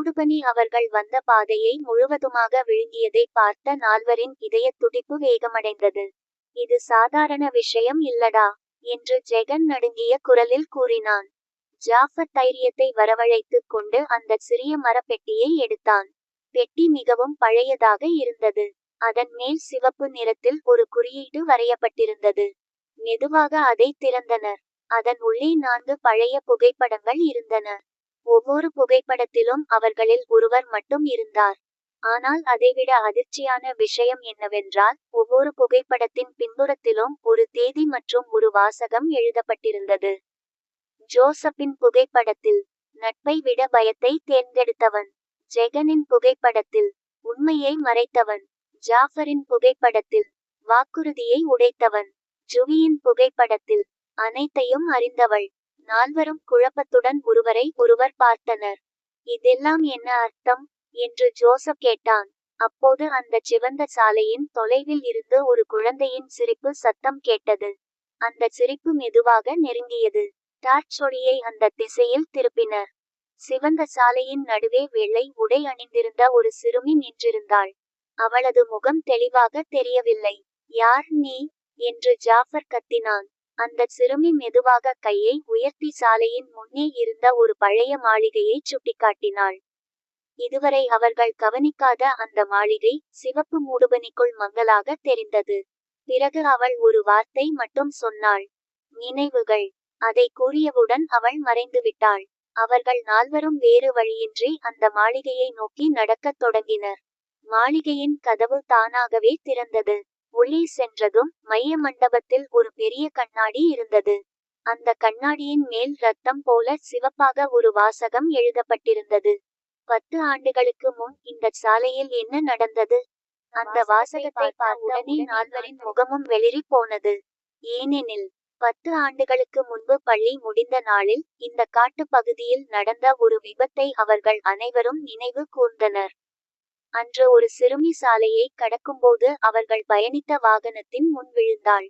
மூடுபனி அவர்கள் வந்த பாதையை முழுவதுமாக விழுங்கியதை பார்த்த நால்வரின் இதயத் துடிப்பு வேகமடைந்தது. இது சாதாரண விஷயம் இல்லடா என்று ஜெகன் நடுங்கிய குரலில் கூறினான். ஜாஃபர் தைரியத்தை வரவழைத்துக் கொண்டு அந்த சிறிய மரப்பெட்டியை எடுத்தான். பெட்டி மிகவும் பழையதாக இருந்தது. அதன் மேல் சிவப்பு நிறத்தில் ஒரு குறியீடு வரையப்பட்டிருந்தது. மெதுவாக அதை திறந்தனர். அதன் உள்ளே 4 பழைய புகைப்படங்கள் இருந்தன. ஒவ்வொரு புகைப்படத்திலும் அவர்களில் ஒருவர் மட்டும் இருந்தார். ஆனால் அதைவிட அதிர்ச்சியான விஷயம் என்னவென்றால், ஒவ்வொரு புகைப்படத்தின் பின்புறத்திலும் ஒரு தேதி மற்றும் ஒரு வாசகம் எழுதப்பட்டிருந்தது. ஜோசப்பின் புகைப்படத்தில் நட்பை விட பயத்தை தேர்ந்தெடுத்தவன். ஜெகனின் புகைப்படத்தில் உண்மையை மறைத்தவன். ஜாஃபரின் புகைப்படத்தில் வாக்குறுதியை உடைத்தவன். ஜுவியின் புகைப்படத்தில் அனைத்தையும் அறிந்தவள். நால்வரும் குழப்பத்துடன் ஒருவரை ஒருவர் பார்த்தனர். இதெல்லாம் என்ன அர்த்தம் என்று ஜோசப் கேட்டான். அப்போது அந்த சிவந்த சாலையின் தொலைவில் இருந்து ஒரு குழந்தையின் சிரிப்பு சத்தம் கேட்டது. அந்த சிரிப்பு மெதுவாக நெருங்கியது. டார்ச் ஒளியை அந்த திசையில் திருப்பினர். சிவந்த சாலையின் நடுவே வெள்ளை உடை அணிந்திருந்த ஒரு சிறுமி நின்றிருந்தாள். அவளது முகம் தெளிவாக தெரியவில்லை. யார் நீ என்று ஜாஃபர் கத்தினான். அந்த சிறுமி மெதுவாக கையை உயர்த்தி சாலையின் முன்னே இருந்த ஒரு பழைய மாளிகையை சுட்டிக்காட்டினாள். இதுவரை அவர்கள் கவனிக்காத அந்த மாளிகை சிவப்பு மூடுபனிக்குள் மங்கலாக தெரிந்தது. பிறகு அவள் ஒரு வார்த்தை மட்டும் சொன்னாள். நினைவுகள். அதை கூறியவுடன் அவள் மறைந்துவிட்டாள். அவர்கள் நால்வரும் வேறு வழியின்றி அந்த மாளிகையை நோக்கி நடக்கத் தொடங்கினர். மாளிகையின் கதவு தானாகவே திறந்தது. உள்ளே சென்றதும் மைய மண்டபத்தில் ஒரு பெரிய கண்ணாடி இருந்தது. அந்த கண்ணாடியின் மேல் ரத்தம் போல சிவப்பாக ஒரு வாசகம் எழுதப்பட்டிருந்தது. 10 ஆண்டுகளுக்கு முன் இந்த சாலையில் என்ன நடந்தது? அந்த வாசகத்தை பார்த்த உடனே நால்வரின் முகமும் வெளிரி போனது. ஏனெனில் 10 ஆண்டுகளுக்கு முன்பு பள்ளி முடிந்த நாளில் இந்த காட்டு பகுதியில் நடந்த ஒரு விபத்தை அவர்கள் அனைவரும் நினைவு கூர்ந்தனர். அன்று ஒரு சிறுமி சாலையை கடக்கும்போது அவர்கள் பயணித்த வாகனத்தின் முன் விழுந்தாள்.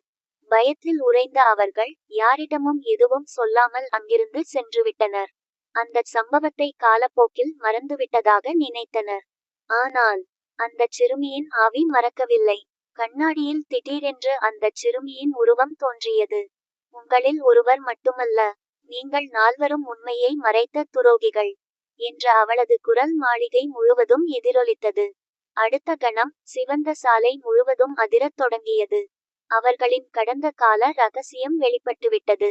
பயத்தில் உறைந்த அவர்கள் யாரிடமும் எதுவும் சொல்லாமல் அங்கிருந்து சென்றுவிட்டனர். அந்த சம்பவத்தை காலப்போக்கில் மறந்துவிட்டதாக நினைத்தனர். ஆனால் அந்த சிறுமியின் ஆவி மறக்கவில்லை. கண்ணாடியில் திடீரென்று அந்த சிறுமியின் உருவம் தோன்றியது. உங்களில் ஒருவர் மட்டுமல்ல, நீங்கள் நால்வரும் உண்மையை மறைத்த துரோகிகள் என்ற அவளது குரல் மாளிகை முழுவதும் எதிரொலித்தது. அடுத்த கணம் சிவந்த சாலை முழுவதும் அதிரத் தொடங்கியது. அவர்களின் கடந்த கால ரகசியம் வெளிப்பட்டுவிட்டது.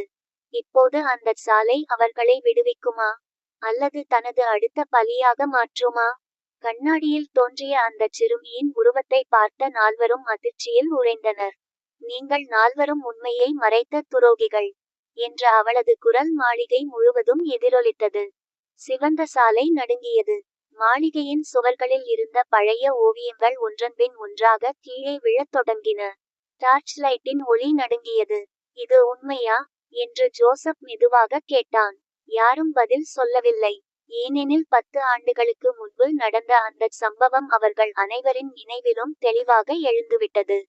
இப்போது அந்த சாலை அவர்களை விடுவிக்குமா, அல்லது தனது அடுத்த பலியாக மாற்றுமா? கண்ணாடியில் தோன்றிய அந்த சிறுமியின் உருவத்தை பார்த்த நால்வரும் அதிர்ச்சியில் உறைந்தனர். நீங்கள் நால்வரும் உண்மையை மறைத்த துரோகிகள் என்ற அவளது குரல் மாளிகை முழுவதும் எதிரொலித்தது. சிவந்த சாலை நடுங்கியது. மாளிகையின் சுவர்களில் இருந்த பழைய ஓவியங்கள் ஒன்றன்பின் ஒன்றாக கீழே விழத் தொடங்கின. டார்ச் லைட்டின் ஒளி நடுங்கியது. இது உண்மையா என்று ஜோசப் மெதுவாக கேட்டான். யாரும் பதில் சொல்லவில்லை. ஏனெனில் 10 ஆண்டுகளுக்கு முன்பு நடந்த அந்த சம்பவம் அவர்கள் அனைவரின் நினைவிலும் தெளிவாக எழுந்துவிட்டது.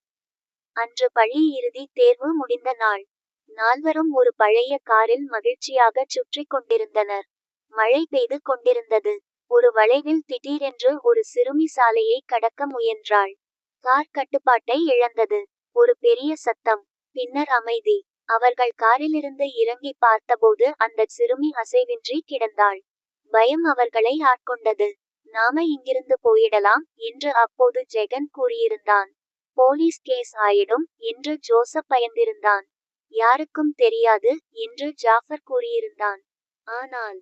அன்று பள்ளி இறுதி தேர்வு முடிந்த நாள். நால்வரும் ஒரு பழைய காரில் மகிழ்ச்சியாக சுற்றி கொண்டிருந்தனர். மழை பெய்து கொண்டிருந்தது. ஒரு வளைவில் திடீரென்று ஒரு சிறுமி சாலையை கடக்க முயன்றாள். கார் கட்டுப்பாட்டை இழந்தது. ஒரு பெரிய சத்தம். பின்னர் அமைதி. அவர்கள் காரிலிருந்து இறங்கி பார்த்தபோது அந்த சிறுமி அசைவின்றி கிடந்தாள். பயம் அவர்களை ஆட்கொண்டது. நாம இங்கிருந்து போயிடலாம் என்று அப்போது ஜெகன் கூறியிருந்தான். போலீஸ் கேஸ் ஆயிடும் என்று ஜோசப் பயந்திருந்தான். யாருக்கும் தெரியாது என்று ஜாஃபர் கூறியிருந்தான். ஆனால்